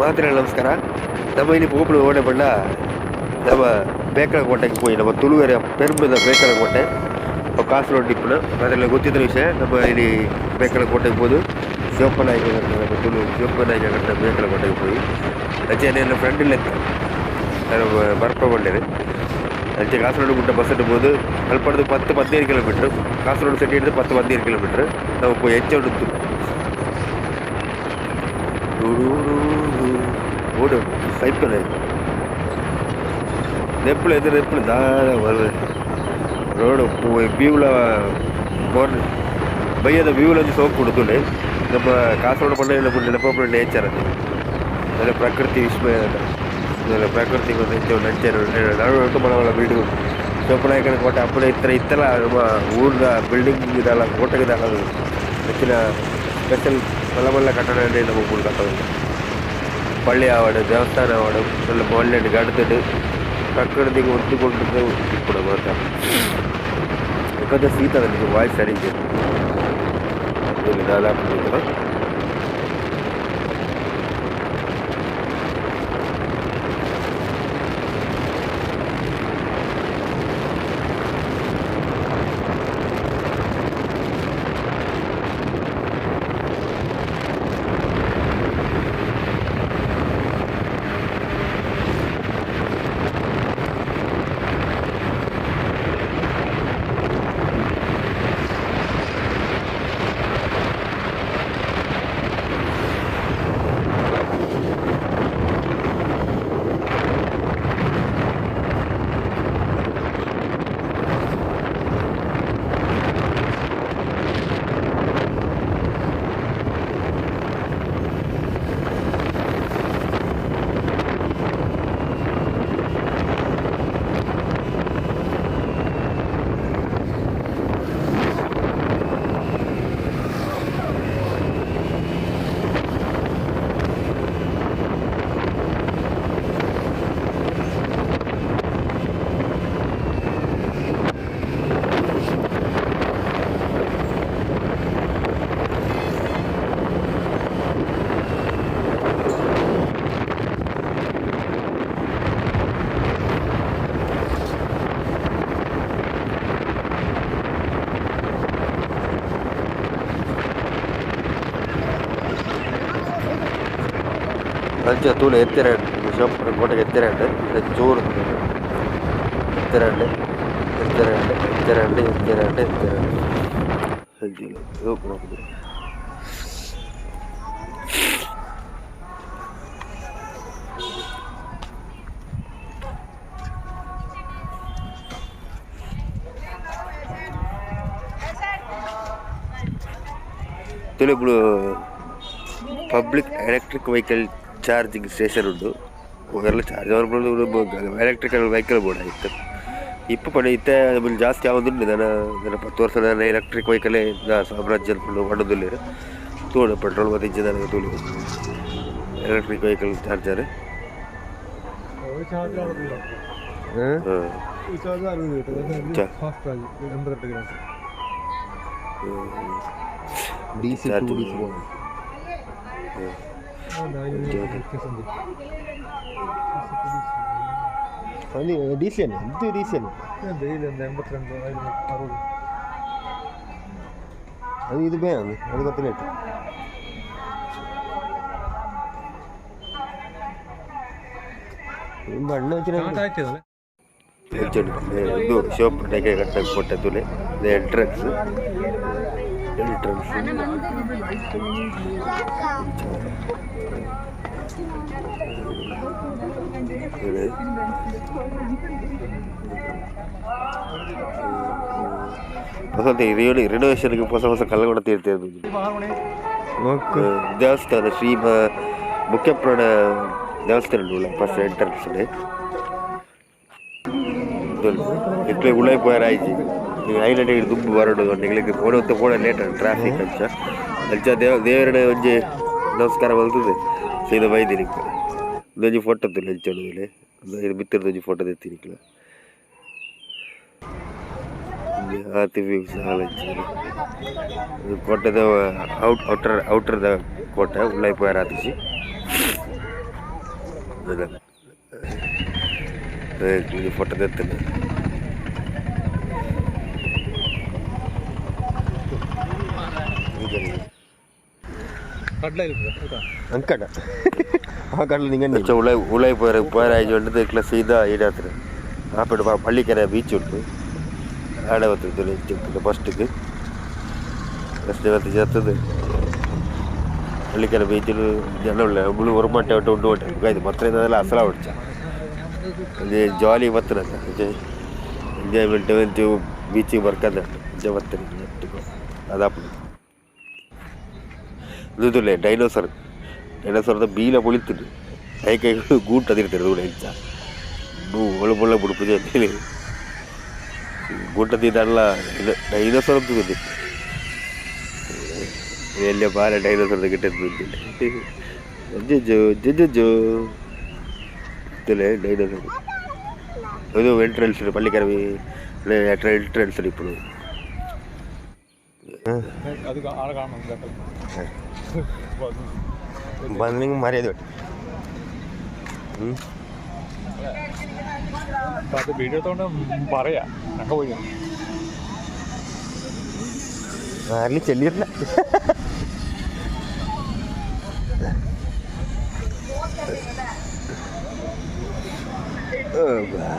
ಮಾತ್ರ ನಮಸ್ಕಾರ. ನಮ್ಮ ಇಲ್ಲಿ ಪೋಪಳು ಓಡೆ ಬಣ್ಣ ನಮ್ಮ ಬೇಕಳ ಕೋಟೆಗೆ ಹೋಗಿ ನಮ್ಮ ತುಳುವೆರೆ ಪೆರುಂಬದ ಬೇಕಳ ಕೋಟೆ ಕಾಸರಗೋಡು ಡಿಪ್ಪಣ ಅದೆಲ್ಲ ಗೊತ್ತಿದ್ದ ವಿಷಯ. ನಮ್ಮ ಇಲ್ಲಿ ಬೇಕಳ ಕೋಟೆಗೆ ಹೋದು ಶಿವಪ್ಪನಾಯ್ಕ ನಮ್ಮ ತುಳು ಶಿವಪ್ಪನಾಯ್ಕ ಕಟ್ಟ ಬೇಕಳ ಕೋಟೆಗೆ ಹೋಗಿ ಅಂಚೆ ನನ್ನ ಫ್ರೆಂಡ್ ಇಲ್ಲ ನಾನು ಬರ್ಕೊಂಡೇನೆ. ಅಂಚೆ ಕಾಸರಗೋಡು ಗುಡ್ಡ ಬಸ್ ಇಡ್ಬೋದು ಅಲ್ಪ 10-15 ಕಿಲೋಮೀಟ್ರ್. ಕಾಸರಗೋಡು ಸಿಟಿ ಹಿಡಿದು 10-15 ಕಿಲೋಮೀಟ್ರ್ ನಾವು ಹೋಗಿ ಹೆಚ್ಚು ಉಂಟು ಓಡು ಸೈಕಲ್ ನೆಪ್ಪಳು ಎದುರು ನೆಪ್ಪಳು ದಾರ ರೋಡು ವ್ಯೂಲ ಮೋರ್ನಿ ಬೈಯದ ವ್ಯೂಲಂದು ಸೋಕು ಕೊಡ್ತುಂಡೆ. ನಮ್ಮ ಕಾಸರಗೋಡು ಪಂಡ ನಮ್ಮ ನೆನಪು ನೇಚರ್ ಅದು ಪ್ರಕೃತಿ ವಿಸ್ಮಯ ಪ್ರಕೃತಿ ನಂಚರು ನಡು ಮಳವಳ ಬೀಡು ಶಿವಪ್ಪನಾಯಕನ ಕೋಟೆ ಅಪ್ಪನ ಇತ್ತಲ್ಲ ನಮ್ಮ ಊರಿನ ಬಿಲ್ಡಿಂಗ್ ಇದಲ್ಲ ಕೋಟೆಗಿದಲ್ಲ ಅದು ಹೆಚ್ಚಿನ ಸ್ಪೆಷಲ್ ಮಲ್ಲ ಕಟ್ಟಡ ನಮ್ಮ ಊರು ಕಟ್ಟೋದು ಪಳ್ಳಿ ಆವಾಡು ದೇವಸ್ಥಾನ ಆವಾಡು ಎಲ್ಲ ಮೊಳ್ಳೆಂಡು ಗಡ್ದು ಪ್ರಕೃತಿಗೆ ಒತ್ತುಕೊಂಡಿದ್ದು ಕೂಡ ಮಾತ್ರ ಯಾಕಂದರೆ ಶೀತ ನನಗೆ ವಾಯ್ಸ್ ಸರಿಗೆ ದಾದಾಪು ಅಂಚೆ ತೂಳು ಎತ್ತಿರ ಶಿವಪ್ಪನ ಕೋಟೆಗೆ ಎತ್ತಿರಂಡು ಚೂರು ಎತ್ತಿರಂಡು ತುಳುಗಳು public electric vehicle charging station ಉಂಟು. ಹೋಗಲ್ಲ ಚಾರ್ಜ್ ಎಲೆಕ್ಟ್ರಿಕಲ್ ವೆಹಿಕಲ್ ಬೋರ್ಡ್ ಆಯಿತು ಇಪ್ಪ ಪಡೆ ಇತ್ತೆ ಜಾಸ್ತಿ ಯಾವುದುಂಟು ನಾನು 10 ವರ್ಷ ಎಲೆಕ್ಟ್ರಿಕ್ ವೆಹಿಕಲೇ ಸಾಮ್ರಾಜ್ಯ ಒಡದಿಲ್ಲ ತೋಡು ಪೆಟ್ರೋಲ್ ಮತ್ತು ಇಂಜಿನ್ ನನಗೆ ತೋಲು ಎಲೆಕ್ಟ್ರಿಕ್ ವೆಹಿಕಲ್ ಚಾರ್ಜರ್ ಡೀಸೆಲ್ ಇದು ಡೀಸೆಲ್ ಅದು ಇದು ಬೇ ಅದು ಗೊತ್ತಿಲ್ಲ ಬಣ್ಣ ಇದು ಶಿವಪ್ಪನಿಗೆ ಕಟ್ಟ ಕೊಟ್ಟೆ ತುಲೆ ಎಂಟ್ರೆನ್ಸ್ ಹೊಸ ರಿನೋವೇಷನ್ಗೆ ಹೊಸ ಕಲ್ಲ ಕೂಡ ತೀರ್ತಿರ್ಬೋದು. ದೇವಸ್ಥಾನ ಶ್ರೀ ಮುಖ್ಯಪ್ರಾಣ ದೇವಸ್ಥಾನ ಉಂಟು ಫಸ್ಟ್ ಎಂಟ್ರೆನ್ಸ್ ಇಟ್ಲೆ ಉಳಾಯಿ ಪೋಯಾರಾಯ್ಜಿ ಐಲಂಡ್ ದುಂಬು ಬರಡು ನಿಗಳಿಗೆ ಪೋಣ ಲೇಟ್ ಟ್ರಾಫಿಕ್ ಅಂಚ ದೇವರನ್ನ ಒಂಜಿ ನಮಸ್ಕಾರ ಮಲ್ತದೆ ಸೀದಾ ಬೈದಿನಿ ಒಂಜಿ ಫೋಟೋ ತುಲೆ ಹೆಂಚೋಣದಲ್ಲಿ ಇದು ಬಿತ್ತಿರದ ಒಂಜಿ ಫೋಟೋ ತೆತ್ತಿನಿಕ್ಲ ಆತಿ ವ್ಯೂಸ್ ಕೋಟೆದ ಔಟರ್ದ ಕೋಟೆ ಉಳ್ಳಾಯಿ ಪೋಯಾರ ಆತಿಸಿ ഫോട്ടോ നിർത്തുന്നത് ಅಂಕಡ ಆ ಕಡಲು ನಿಂಗೆ ಉಳೈ പോരാഴ്ച കൊണ്ട് ക്ലസ് ചെയ്ത ഇതിനകത്ത് ആപ്പിട്ട് പള്ളിക്കര ബീച്ച് ഉണ്ട് അവിടെ വന്നിട്ട് ഫസ്റ്റിക്ക് ചേർത്തത് പള്ളിക്കര ബീച്ചിൽ ജനമുള്ള നമ്മൾ ഉറമാട്ടെ കൊണ്ടുപോട്ടെ ഇത് മൊത്തം നല്ല അസല പിടിച്ച ഇത് ജോലി മത്തന ಎಂಜಾಯ್ಮೆಂಟ್ ಬೀಚಿಗೆ ಬರ್ಕಂದ ಬರ್ತೀನಿ ಅದಾಪ ಇದಿಲ್ಲ ಡೈನೋಸರ್ ಬೀಲ പൊളിത്തിട്ട് കൈ കൂട്ടതിരുത്തരുത് ഇവിടെ ഇച്ച ഒളിപ്പുള്ള പിടിപ്പിച്ച കൂട്ടത്തിൽ നല്ല ഡൈനോസർ തിന്നിട്ട് വലിയ പാല ഡൈനോസറിന് കിട്ടുന്നില്ല ഇതില്ലേ ഡൈനോസർ ಇದು ಎಂಟ್ರೆನ್ಸ್ ಪಳ್ಳಿಕರ ಎಂಟ್ರೆನ್ಸ್ ఇప్పుడు ಬಂದು ಮರ್ಯಾದೆ വീഡിയോ പറയാ പോയി ആരിലും ചെല്ലിയിട്ടില്ല അവിടെ